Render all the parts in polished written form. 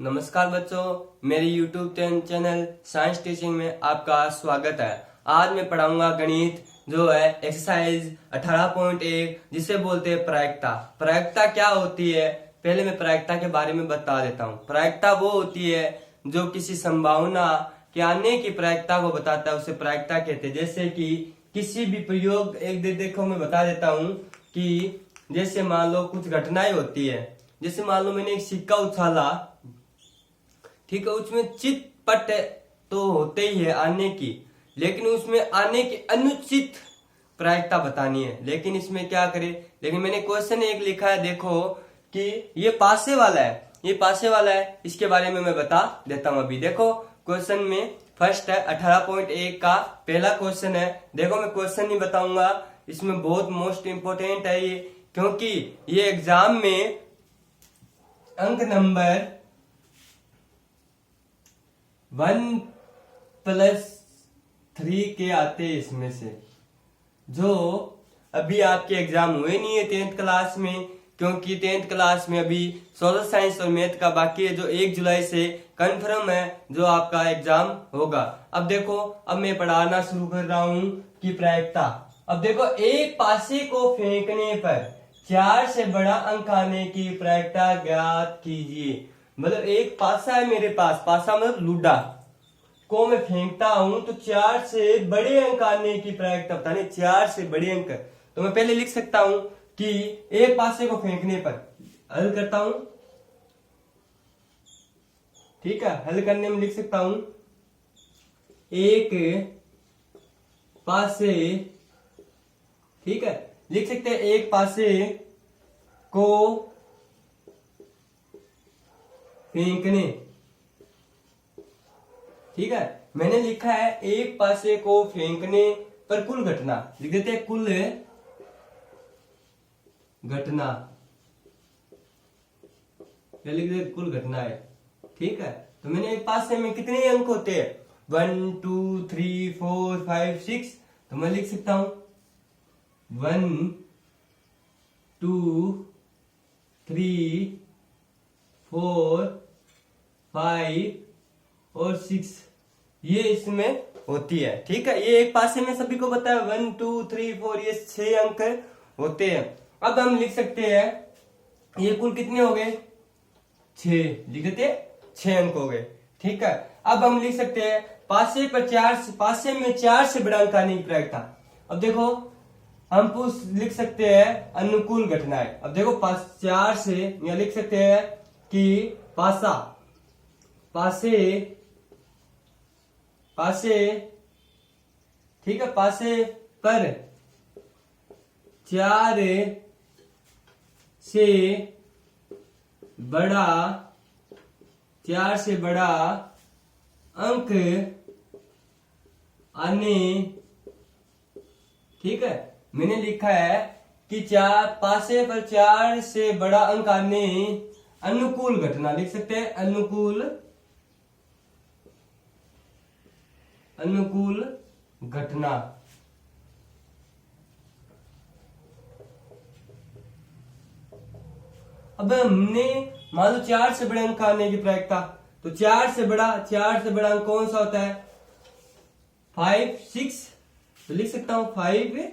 नमस्कार बच्चों, मेरे YouTube चैनल साइंस टीचिंग में आपका स्वागत है। आज मैं पढ़ाऊंगा गणित जो है एक्सरसाइज 18.1 जिसे बोलते हैं प्रायिकता। प्रायिकता क्या होती है, पहले मैं प्रायिकता के बारे में बता देता हूँ। प्रायिकता वो होती है जो किसी संभावना के आने की प्रायिकता को बताता है, उसे प्रायिकता कहते हैं। जैसे कि किसी भी प्रयोग देखो मैं बता देता हूँ कि जैसे मान लो कुछ घटनाएं होती है। जैसे मान लो मैंने एक सिक्का उछाला, ठीक है, उसमें चित पट तो होते ही है आने की, लेकिन उसमें आने की अनुचित प्रायिकता बतानी है। लेकिन इसमें क्या करे, लेकिन मैंने क्वेश्चन एक लिखा है, देखो कि ये पासे वाला है, ये पासे वाला है, इसके बारे में मैं बता देता हूं। अभी देखो क्वेश्चन में फर्स्ट है 18.1 का पहला क्वेश्चन है। देखो मैं क्वेश्चन नहीं बताऊंगा, इसमें बहुत मोस्ट इंपोर्टेंट है ये, क्योंकि ये एग्जाम में अंक नंबर 1+3 के आते हैं। इसमें से जो अभी आपके एग्जाम हुए नहीं है 10th क्लास में, क्योंकि 10th क्लास में अभी सोशल साइंस और मैथ का बाकी है, जो 1 जुलाई से कंफर्म है जो आपका एग्जाम होगा। अब देखो, अब मैं पढ़ाना शुरू कर रहा हूं कि प्रायिकता। अब देखो, एक पासे को फेंकने पर 4 से बड़ा अंक आने की प्रायिकता ज्ञात कीजिए। मतलब एक पासा है मेरे पास, पासा मतलब लूडा को मैं फेंकता हूं तो 4 से बड़े अंक आने की प्रायिकता बतानी। 4 से बड़े अंक तो मैं पहले लिख सकता हूं कि एक पासे को फेंकने पर, हल करता हूं, ठीक है, हल करने में लिख सकता हूं एक पासे, ठीक है, लिख सकते हैं एक पासे को फेंकने, ठीक है। मैंने लिखा है एक पासे को फेंकने पर कुल घटना, लिख देते हैं कुल घटना, या लिख देते कुल घटना है, ठीक है। तो मैंने एक पासे में कितने अंक होते हैं, 1 2 3 4 5 6, तो मैं लिख सकता हूं 1 2 3 4 5 और 6, ये इसमें होती है, ठीक है। ये एक पासे में सभी को पता है 1 2 3 4, ये 6 अंक होते हैं। अब हम लिख सकते हैं ये कुल कितने हो गए, 6, लिख देते हैं 6 अंक हो गए, ठीक है। अब हम लिख सकते हैं पासे पर 4, पासे में 4 से बड़ा अंक आने की प्रायिकता। अब देखो हम लिख सकते हैं अनुकूल घटनाएं। अब देखो 4 से या लिख सकते हैं कि पासा, पासे, ठीक है, पासे पर 4 से बड़ा, 4 से बड़ा अंक आने, ठीक है। मैंने लिखा है कि 4 पासे पर 4 से बड़ा अंक आने अनुकूल घटना, लिख सकते हैं अनुकूल घटना। अब हमने मान लो 4 से बड़े अंक आने की प्रायिकता, तो 4 से बड़ा अंक कौन सा होता है, 5 6, तो लिख सकता हूं 5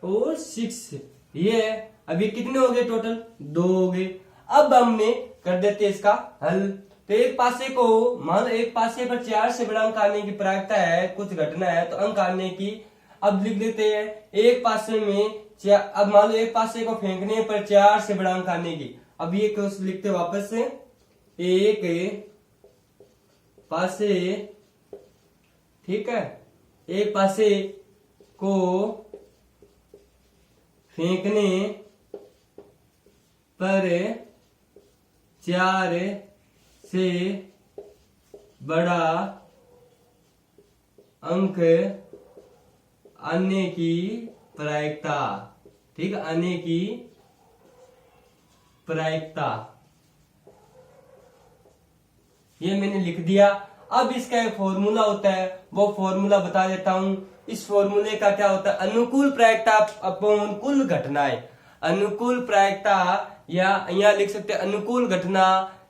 और 6, ये है। अब ये कितने हो गए, टोटल 2 हो गए। अब हमने कर देते हैं इसका हल। तो एक पासे को, मान लो एक पासे पर 4 से बड़ा अंक आने की प्रायिकता है, कुछ घटना है तो अंक आने की। अब लिख देते हैं एक पासे में, अब मान लो एक पासे को फेंकने पर 4 से बड़ा अंक आने की। अब ये क्वेश्चन लिखते वापस से, एक पासे, ठीक है, एक पासे को फेंकने पर 4 से बड़ा अंक आने की प्रायिकता, ठीक है, आने की प्रायिकता, ये मैंने लिख दिया। अब इसका एक फॉर्मूला होता है, वो फॉर्मूला बता देता हूं। इस फॉर्मूले का क्या होता है, अनुकूल प्रायिकता अपॉन कुल घटनाएं। अनुकूल प्रायिकता या यहाँ लिख सकते हैं अनुकूल घटना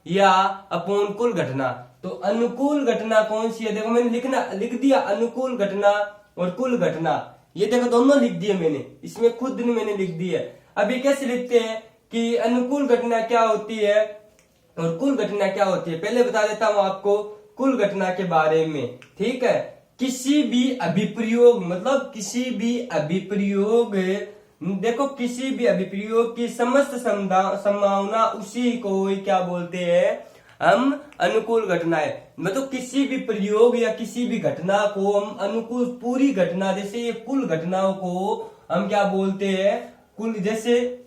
या अपूर्ण कुल घटना। तो अनुकूल घटना कौन सी है, देखो मैंने लिख दिया अनुकूल घटना और कुल घटना, ये देखो दोनों लिख दिए मैंने, इसमें खुद ने मैंने लिख दी है। अभी कैसे लिखते हैं कि अनुकूल घटना क्या होती है और कुल घटना क्या होती है, पहले बता देता हूं आपको कुल घटना के बारे में। ठीक है, किसी भी अभिप्रयोग, मतलब किसी भी अभिप्रयोग, देखो किसी भी अभिप्रयोग की समस्त संभावना उसी को क्या बोलते हैं हम अनुकूल घटनाएं। मतलब किसी भी प्रयोग या किसी भी घटना को हम अनुकूल, पूरी घटना जैसे ये कुल घटनाओं को हम क्या बोलते हैं कुल, जैसे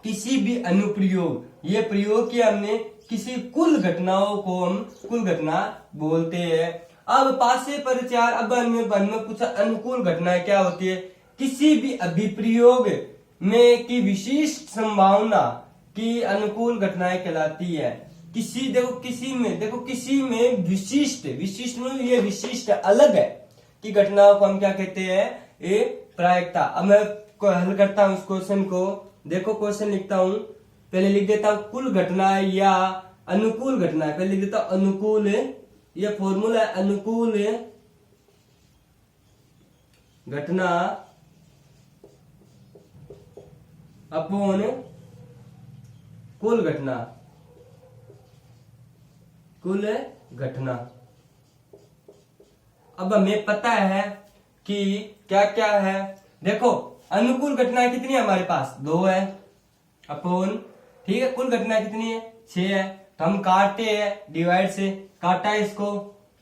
किसी भी अनुप्रयोग, ये प्रयोग किया हमने, किसी कुल घटनाओं को हम कुल घटना बोलते हैं। अब पासे पर चार, अब में पूछा अनुकूल घटना क्या होती है, किसी भी अभिप्रयोग में की विशिष्ट संभावना की अनुकूल घटनाएं कहलाती है। किसी में विशिष्ट में ये विशिष्ट अलग है कि घटनाओं को हम क्या कहते हैं, ये प्रायिकता। अब मैं हल करता हूं इस क्वेश्चन को, देखो क्वेश्चन लिखता हूं, पहले लिख देता हूं कुल घटना या अनुकूल घटना, पहले लिख देता हूं अनुकूल, ये फॉर्मूला है अनुकूल घटना अपॉन कुल घटना, कुल घटना। अब हमें पता है कि क्या क्या है, देखो अनुकूल घटना कितनी है हमारे पास, 2 है अपॉन, ठीक है, कुल घटना कितनी है 6 है। तो हम काटते हैं, डिवाइड से काटा है इसको,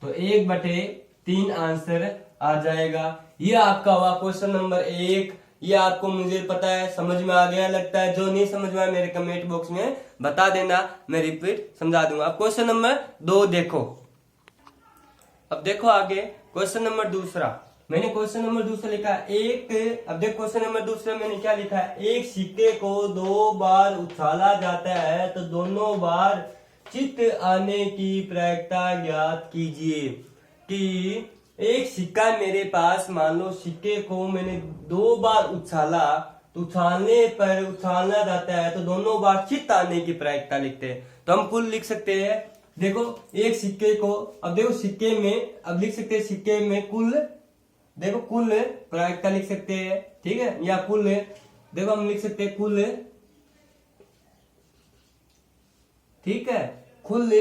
तो 1/3 आंसर आ जाएगा। ये आपका हुआ क्वेश्चन नंबर 1। ये आपको मुझे पता है समझ में आ गया लगता है, जो नहीं समझ में आया मेरे कमेंट बॉक्स में बता देना, मैं रिपीट समझा दूंगा। अब क्वेश्चन नंबर 2 देखो, अब देखो आगे क्वेश्चन नंबर 2, मैंने क्वेश्चन नंबर 2 लिखा एक, अब देखो क्वेश्चन नंबर 2 मैंने क्या लिखा है, एक सिक्के को 2 बार उछाला जाता है तो दोनों बार चित्त आने की प्रायिकता ज्ञात कीजिए। कि एक सिक्का मेरे पास, मान लो सिक्के को मैंने 2 बार उछाला, तो उछालना जाता है तो दोनों बार चित्त आने की प्रायिकता लिखते हैं। तो हम कुल लिख सकते हैं, देखो एक सिक्के को, अब देखो सिक्के में, अब लिख सकते हैं सिक्के में कुल, देखो कुल प्रायिकता लिख सकते हैं, ठीक है, या कुल, देखो हम लिख सकते हैं कुल, ठीक है, कुल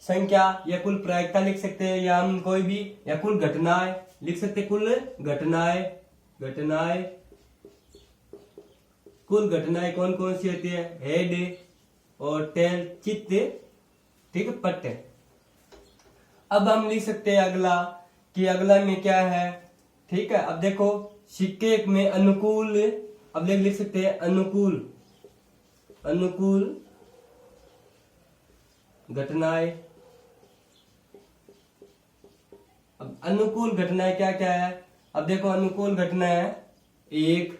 संख्या या कुल प्रायिकता लिख सकते हैं, या हम कोई भी, या कुल घटनाएं लिख सकते हैं, कुल घटनाएं कुल घटनाएं कौन कौन सी होती है, हेड और टेल, चित्त, ठीक है, पट्टे। अब हम लिख सकते हैं अगला, कि अगला में क्या है, ठीक है। अब देखो सिक्के में अनुकूल, अब लिख सकते हैं अनुकूल घटनाएं। अब अनुकूल घटनाएं क्या क्या है, अब देखो अनुकूल घटना है 1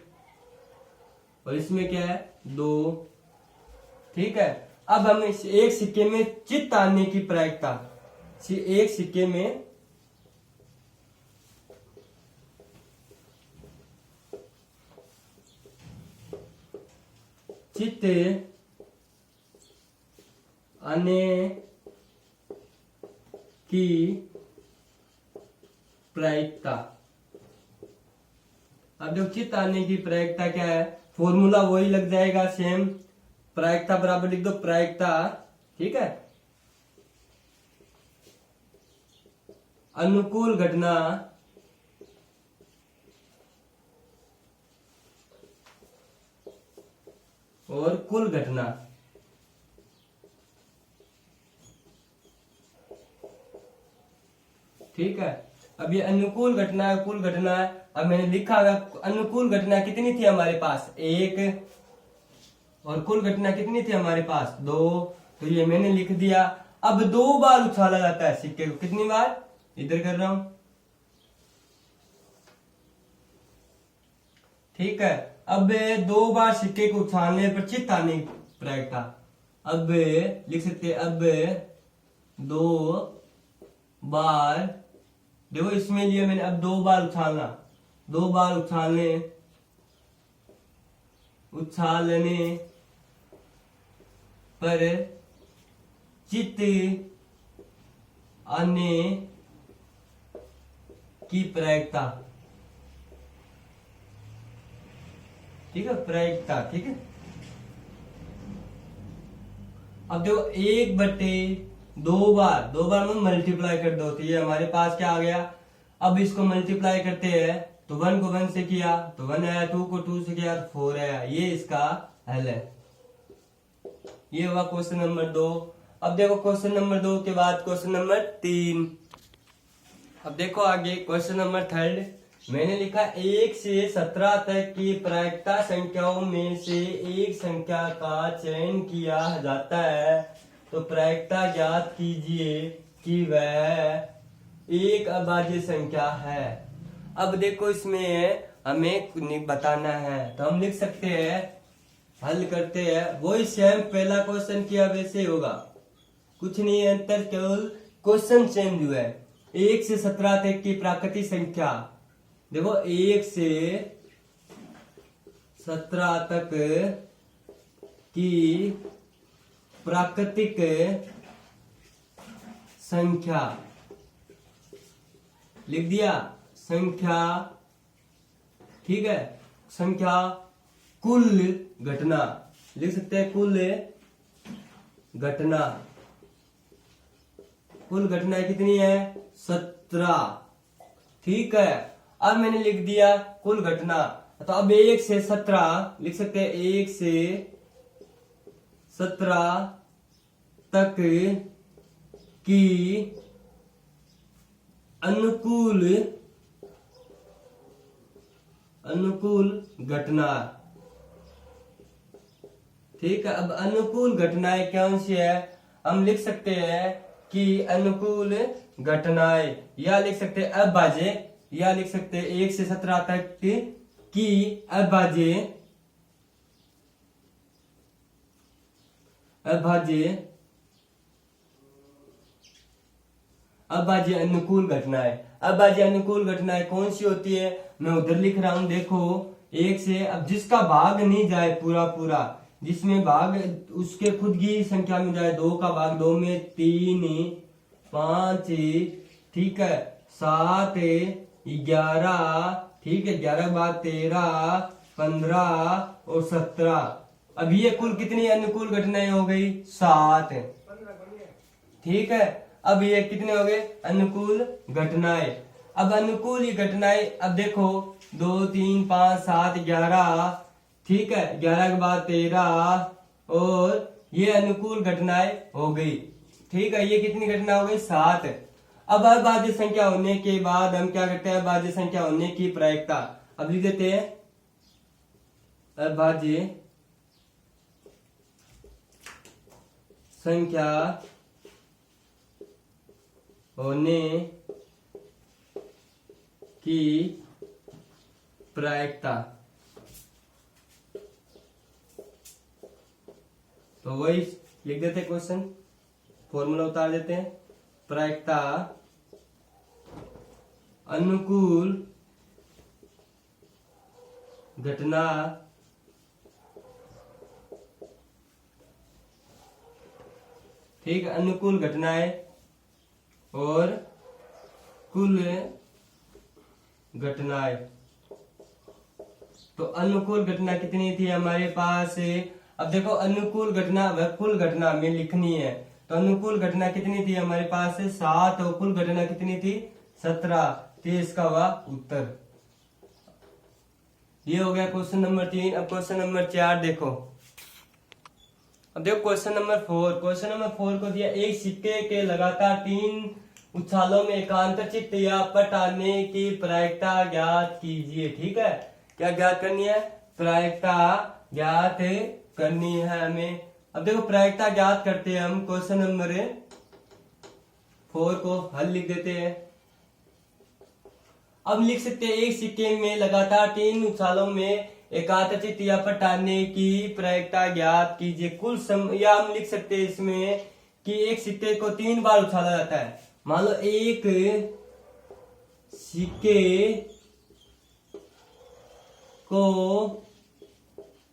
और इसमें क्या है 2, ठीक है। अब हम एक सिक्के में चित्त आने की प्रायिकता, एक सिक्के में चित्त आने की प्रायिकता। अब जो चित्त आने की प्रायिकता क्या है, फॉर्मूला वही लग जाएगा सेम, प्रायिकता बराबर लिख दो प्रायिकता, ठीक है, अनुकूल घटना और कुल घटना। ठीक है, अब ये अनुकूल घटना है, कुल घटना है। अब मैंने लिखा अनुकूल घटना कितनी थी हमारे पास 1 और कुल घटना कितनी थी हमारे पास 2, तो ये मैंने लिख दिया। अब 2 बार उछाला जाता है सिक्के को, कितनी बार, इधर कर रहा हूं, ठीक है। अब 2 बार सिक्के को उछालने पर चित्त आने की प्रायिकता, अब लिख सकते हैं, अब 2 बार, देखो इसमें लिया मैंने, अब 2 बार उछालना, 2 बार उछालने पर चित्त आने की प्रायिकता। ठीक है, प्रायिकता। ठीक है, अब देखो 1/2 बार में मल्टीप्लाई कर दो तो ये हमारे पास क्या आ गया। अब इसको मल्टीप्लाई करते हैं तो 1 को 1 से किया तो 1 आया, 2 को 2 से किया तो 4 आया। ये इसका हल है। ये हुआ क्वेश्चन नंबर 2। अब देखो क्वेश्चन नंबर 2 के बाद क्वेश्चन नंबर 3। अब देखो आगे क्वेश्चन नंबर 3 मैंने लिखा 1 से 17 तक की प्रायिकता संख्याओं में से एक संख्या का चयन किया जाता है तो प्रायिकता ज्ञात कीजिए कि वह एक अभाज्य संख्या है। अब देखो इसमें हमें बताना है तो हम लिख सकते हैं, हल करते हैं वही सेम पहला क्वेश्चन किया वैसे होगा, कुछ नहीं अंतर, केवल क्वेश्चन चेंज हुआ है। 1 से 17 तक की प्राकृतिक संख्या, देखो 1 से 17 तक की प्राकृतिक संख्या लिख दिया, संख्या। ठीक है, संख्या कुल घटना लिख सकते हैं, कुल घटना। कुल घटना कितनी है? 17। ठीक है, अब मैंने लिख दिया कुल घटना तो अब 1 से 17 लिख सकते हैं, 1 से 17 तक की अनुकूल घटना। ठीक है, अब अनुकूल घटनाएं कौन सी है? हम लिख सकते हैं कि अनुकूल घटनाएं या लिख सकते हैं अभाज्य, या लिख सकते हैं 1 से 17 तक की अभाज्य अनुकूल घटनाएं। अभाज्य अनुकूल घटनाएं कौन सी होती है? मैं उधर लिख रहा हूं, देखो 1 से, अब जिसका भाग नहीं जाए पूरा, जिसमें भाग उसके खुद की संख्या में जाए, 2 का भाग 2 में, 3, 5, ठीक है, 7, 11, ठीक है, 11 के बाद 13, 15 और 17। अब ये कुल कितनी अनुकूल घटनाएं हो गई? 7। ठीक है, अब ये कितने हो गए अनुकूल घटनाएं? अब अनुकूल ही घटनाएं, अब देखो 2, 3, 5, 7, 11, ठीक है, 11 के बाद 13 और ये अनुकूल घटनाएं हो गई। ठीक है, ये कितनी घटना हो गई? 7। अब अभाज्य संख्या होने के बाद हम क्या करते हैं? अभाज्य संख्या होने की प्रायिकता अब लिख देते हैं, अभाज्य संख्या होने की प्रायिकता। तो वही लिख देते हैं, क्वेश्चन फॉर्मूला उतार देते हैं। प्रायिकता अनुकूल घटना ठीक है, अनुकूल घटनाएं और कुल घटनाएं। तो अनुकूल घटना कितनी थी हमारे पास? अब देखो अनुकूल घटना व कुल घटना में लिखनी है तो अनुकूल घटना कितनी थी हमारे पास? 7 और कुल घटना कितनी थी? 17। तो इसका हुआ उत्तर। ये हो गया क्वेश्चन नंबर 3। अब क्वेश्चन नंबर 4 देखो। अब देखो क्वेश्चन नंबर 4। क्वेश्चन नंबर 4 को दिया, एक सिक्के के लगातार 3 उछालों में एकांतरचित्त या पट आने की प्रायिकता ज्ञात कीजिए। ठीक है, क्या ज्ञात करनी है? प्रायिकता ज्ञात करनी है हमें। अब देखो प्रायिकता ज्ञात करते हैं हम। क्वेश्चन नंबर 4 को हल लिख देते हैं। अब लिख सकते हैं, एक सिक्के में लगातार 3 उछालों में एकांतरचित्त या पट आने की प्रायिकता ज्ञात कीजिए। कुल या हम लिख सकते हैं इसमें कि एक सिक्के को 3 बार उछाला जाता है। मान लो एक सिक्के को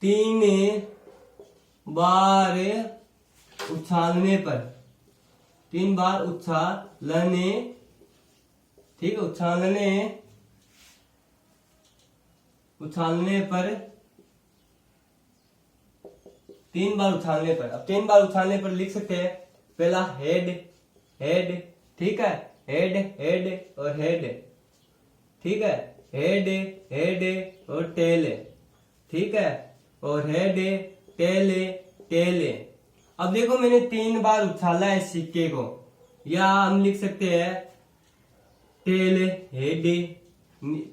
3 बार उछालने पर, 3 बार उछालने, ठीक है, उछालने पर 3 बार उछालने पर। अब 3 बार उछालने पर लिख सकते हैं पहला हेड, ठीक है, हेड और हेड, ठीक है, हेड और टेल, ठीक है, और हेड टेल। अब देखो मैंने 3 बार उछाला है सिक्के को, या हम लिख सकते हैं टेल हेड,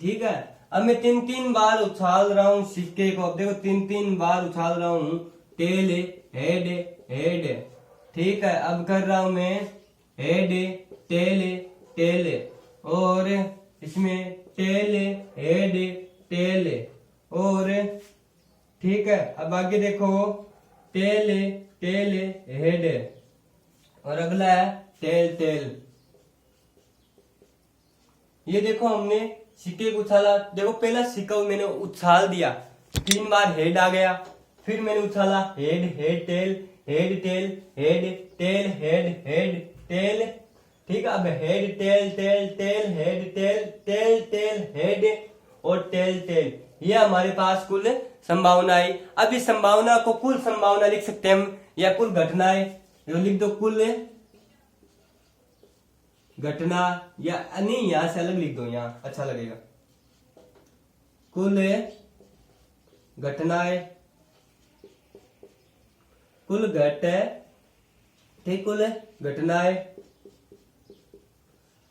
ठीक है। अब मैं 3 बार उछाल रहा हूं सिक्के को। अब देखो 3 बार उछाल रहा हूं टेल हेड, ठीक है। अब कर रहा हूं मैं हेड टेल, और इसमें टेल हेड और, ठीक है। अब आगे देखो टेल हेड, और अगला है टेल। ये देखो हमने सिक्के को उछाला। देखो पहला सिक्का मैंने उछाल दिया, 3 बार हेड आ गया, फिर मैंने उछाला हेड टेल, ठीक है। अब हेड टेल हेड और टेल, ये हमारे पास कुल संभावना है। अब इस संभावना को कुल संभावना लिख सकते हैं हम, या कुल घटनाएं, लिख दो कुल घटना, या नहीं यहां से अलग लिख दो, यहां अच्छा लगेगा। कुल घटनाएं, कुल ठीक, कुल घटनाएं।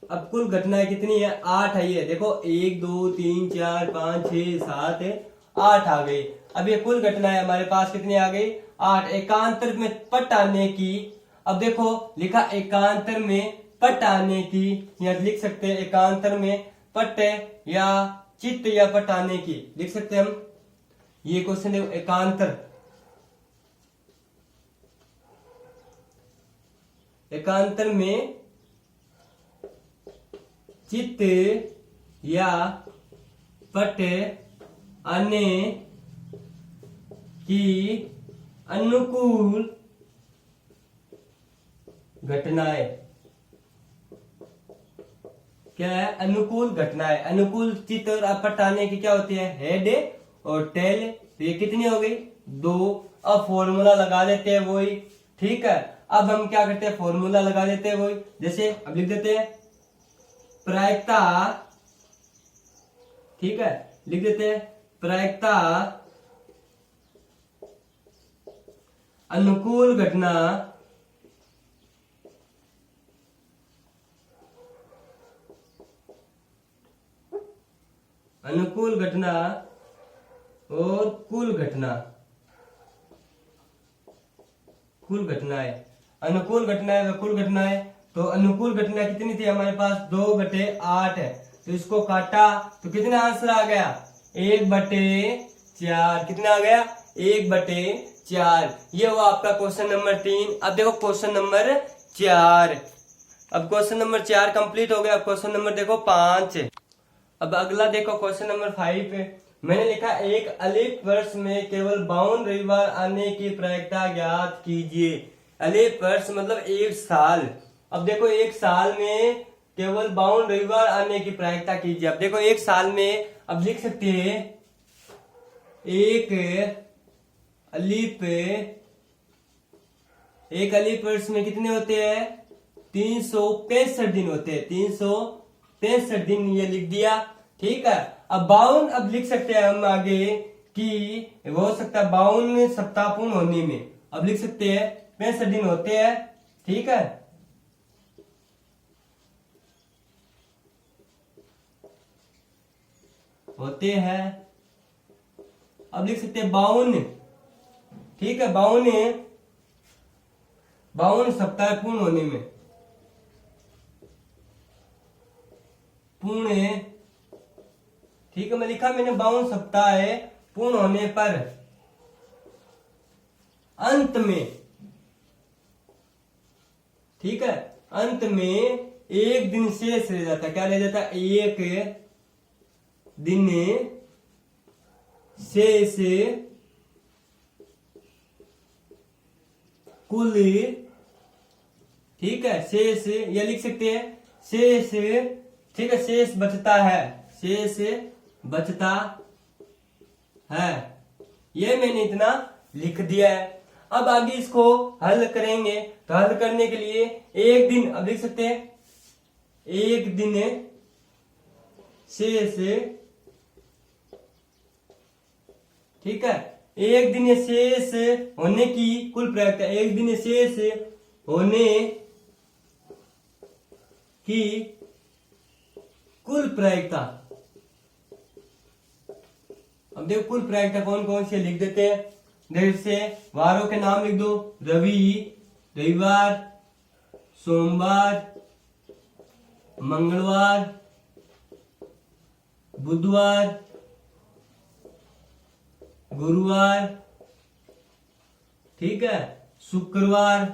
अब कुल घटनाएं कितनी है? 8 है। ये देखो 1 2 3 4 5 6 7 8 आ गई। अब ये कुल घटनाएं हमारे पास कितनी आ गई? 8। एकांतर में पट आने की, अब देखो लिखा एकांतर में पट आने की, या लिख सकते हैं एकांतर में पट या चित्त या पट आने की, लिख सकते हैं हम। ये क्वेश्चन देखो, एकांतर में चित्त या पट आने की अनुकूल घटनाएं, क्या है? अनुकूल घटनाएं। अनुकूल चित्त और पट आने की क्या होती है? हेड और टेल। तो ये कितनी हो गई? 2। अब फॉर्मूला लगा लेते हैं वही, ठीक है। अब हम क्या करते हैं? फॉर्मूला लगा लेते हैं वही, जैसे अब लिख देते हैं प्रायिकता, ठीक है, लिख देते हैं प्रायिकता अनुकूल घटना और कुल घटनाएं, अनुकूल घटनाएं व कुल घटनाएं। तो अनुकूल घटना कितनी थी हमारे पास? 2/8 है। तो इसको काटा तो कितना आंसर आ गया? 1/4। कितना आ गया? 1/4। ये हुआ आपका क्वेश्चन नंबर 3। अब देखो क्वेश्चन नंबर 4। अब क्वेश्चन नंबर 4 कंप्लीट हो गया। अब क्वेश्चन नंबर देखो 5। अब अगला देखो क्वेश्चन नंबर 5। मैंने लिखा एक अलीफ वर्ष में केवल 52 रविवार आने की प्रायिकता ज्ञात कीजिए। अलीफ वर्ष मतलब 1 साल। अब देखो 1 साल में केवल 52 रविवार आने की प्रायिकता कीजिए। अब देखो 1 साल में, अब लिख सकते हैं एक अलीफ वर्ष में कितने होते हैं? 365 दिन होते हैं। 365 दिन, ये लिख दिया, ठीक है। अब 52, अब लिख सकते हैं हम आगे कि वो हो सकता है 52 सप्ताह पूर्ण होने में। अब लिख सकते हैं 65 दिन होते हैं, ठीक है। होते हैं, अब लिख सकते हैं 52, ठीक है, 52 सप्ताह पूर्ण होने में, पूर्ण, ठीक है। मैं लिखा मैंने 52 सप्ताह पूर्ण होने पर अंत में, ठीक है, अंत में 1 दिन शेष रह जाता। क्या रह जाता? 1 दिन शेष कुल ठीक है, शेष ये लिख सकते हैं शेष, ठीक है, शेष बचता है, शेष बचता है, ये मैंने इतना लिख दिया है। अब आगे इसको हल करेंगे, तो हल करने के लिए एक दिन, अब लिख सकते हैं एक दिन शेष, ठीक है, एक दिन शेष होने की कुल प्रायिकता, एक दिन शेष होने की कुल प्रायिकता। अब देखो कुल प्रायिकता कौन कौन से लिख देते हैं, देखो से वारों के नाम लिख दो, रवि, रविवार, सोमवार, मंगलवार, बुधवार, गुरुवार, ठीक है, शुक्रवार,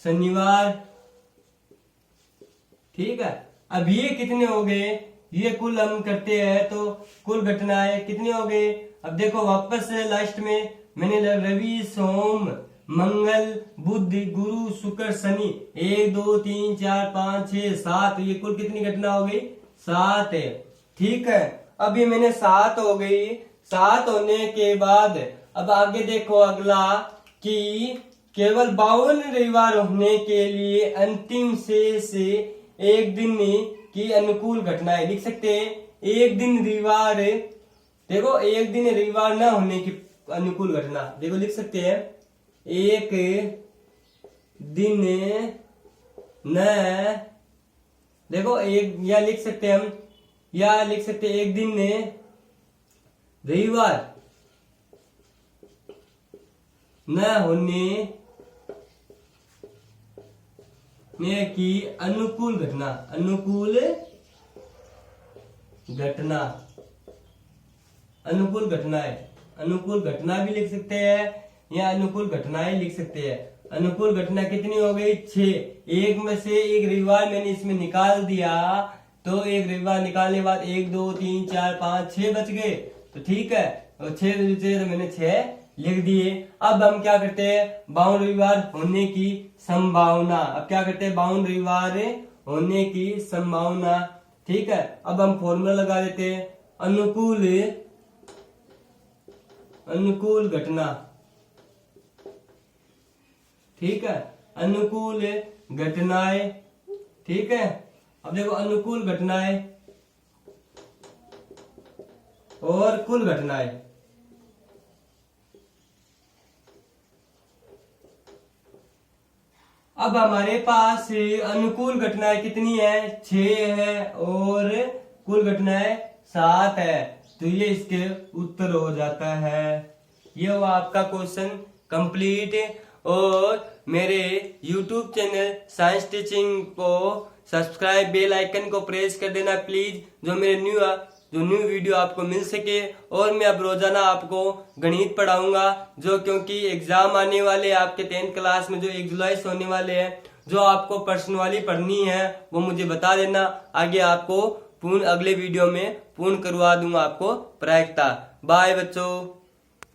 शनिवार, ठीक है। अब ये कितने हो गए, ये कुल हम करते हैं तो कुल घटनाएं कितने हो गए। अब देखो वापस लास्ट में मैंने रवि, सोम, मंगल, बुध, गुरु, शुक्र, शनि, 1 2 3 4 5 6 7, ये कुल कितनी घटना हो गई, 7 है, ठीक है। अब ये मैंने 7 हो गई, 7 होने के बाद अब आगे देखो अगला कि केवल 52 रविवार होने के लिए अंतिम शेष एक दिन की अनुकूल घटनाएं लिख सकते हैं। एक दिन रविवार, देखो एक दिन रविवार न होने की अनुकूल घटना, देखो लिख सकते हैं एक दिन न, देखो एक, या लिख सकते हैं हम, या लिख सकते हैं एक दिन रविवार न होने में की अनुकूल घटना, अनुकूल घटना, अनुकूल घटनाएं, अनुकूल घटना भी लिख सकते हैं या अनुकूल घटनाएं लिख सकते हैं। अनुकूल घटना कितनी हो गई, 6, एक में से एक रविवार मैंने इसमें निकाल दिया, तो एक रविवार निकालने के बाद 1 2 3 4 5 6 बच गए, तो ठीक है, और 6 बचे तो मैंने 6 लिख दिए। अब हम क्या करते हैं, 52 रविवार होने की संभावना, अब क्या करते हैं 52 रविवार होने की संभावना, ठीक है। अब हम फॉर्मूला लगा देते हैं, अनुकूल, अनुकूल घटना, ठीक है, अनुकूल घटनाएं, ठीक है। अब देखो अनुकूल घटनाएं और कुल घटनाएं, अब हमारे पास अनुकूल घटनाएं कितनी है, 6 है, और कुल घटनाएं 7 है, तो ये इसके उत्तर हो जाता है। ये हुआ आपका क्वेश्चन कंप्लीट। और मेरे YouTube चैनल साइंस टीचिंग को सब्सक्राइब, बेल आइकन को प्रेस कर देना प्लीज, जो मेरे न्यू वीडियो आपको मिल सके। और मैं अब रोजाना आपको गणित पढ़ाऊंगा, जो क्योंकि एग्जाम आने वाले आपके 10th क्लास में जो 1 जुलाई से होने वाले हैं, जो आपको पर्सनली पढ़नी है वो मुझे बता देना, आगे आपको पूर्ण अगले वीडियो में पूर्ण करवा दूंगा आपको प्रायिकता। बाय बच्चों।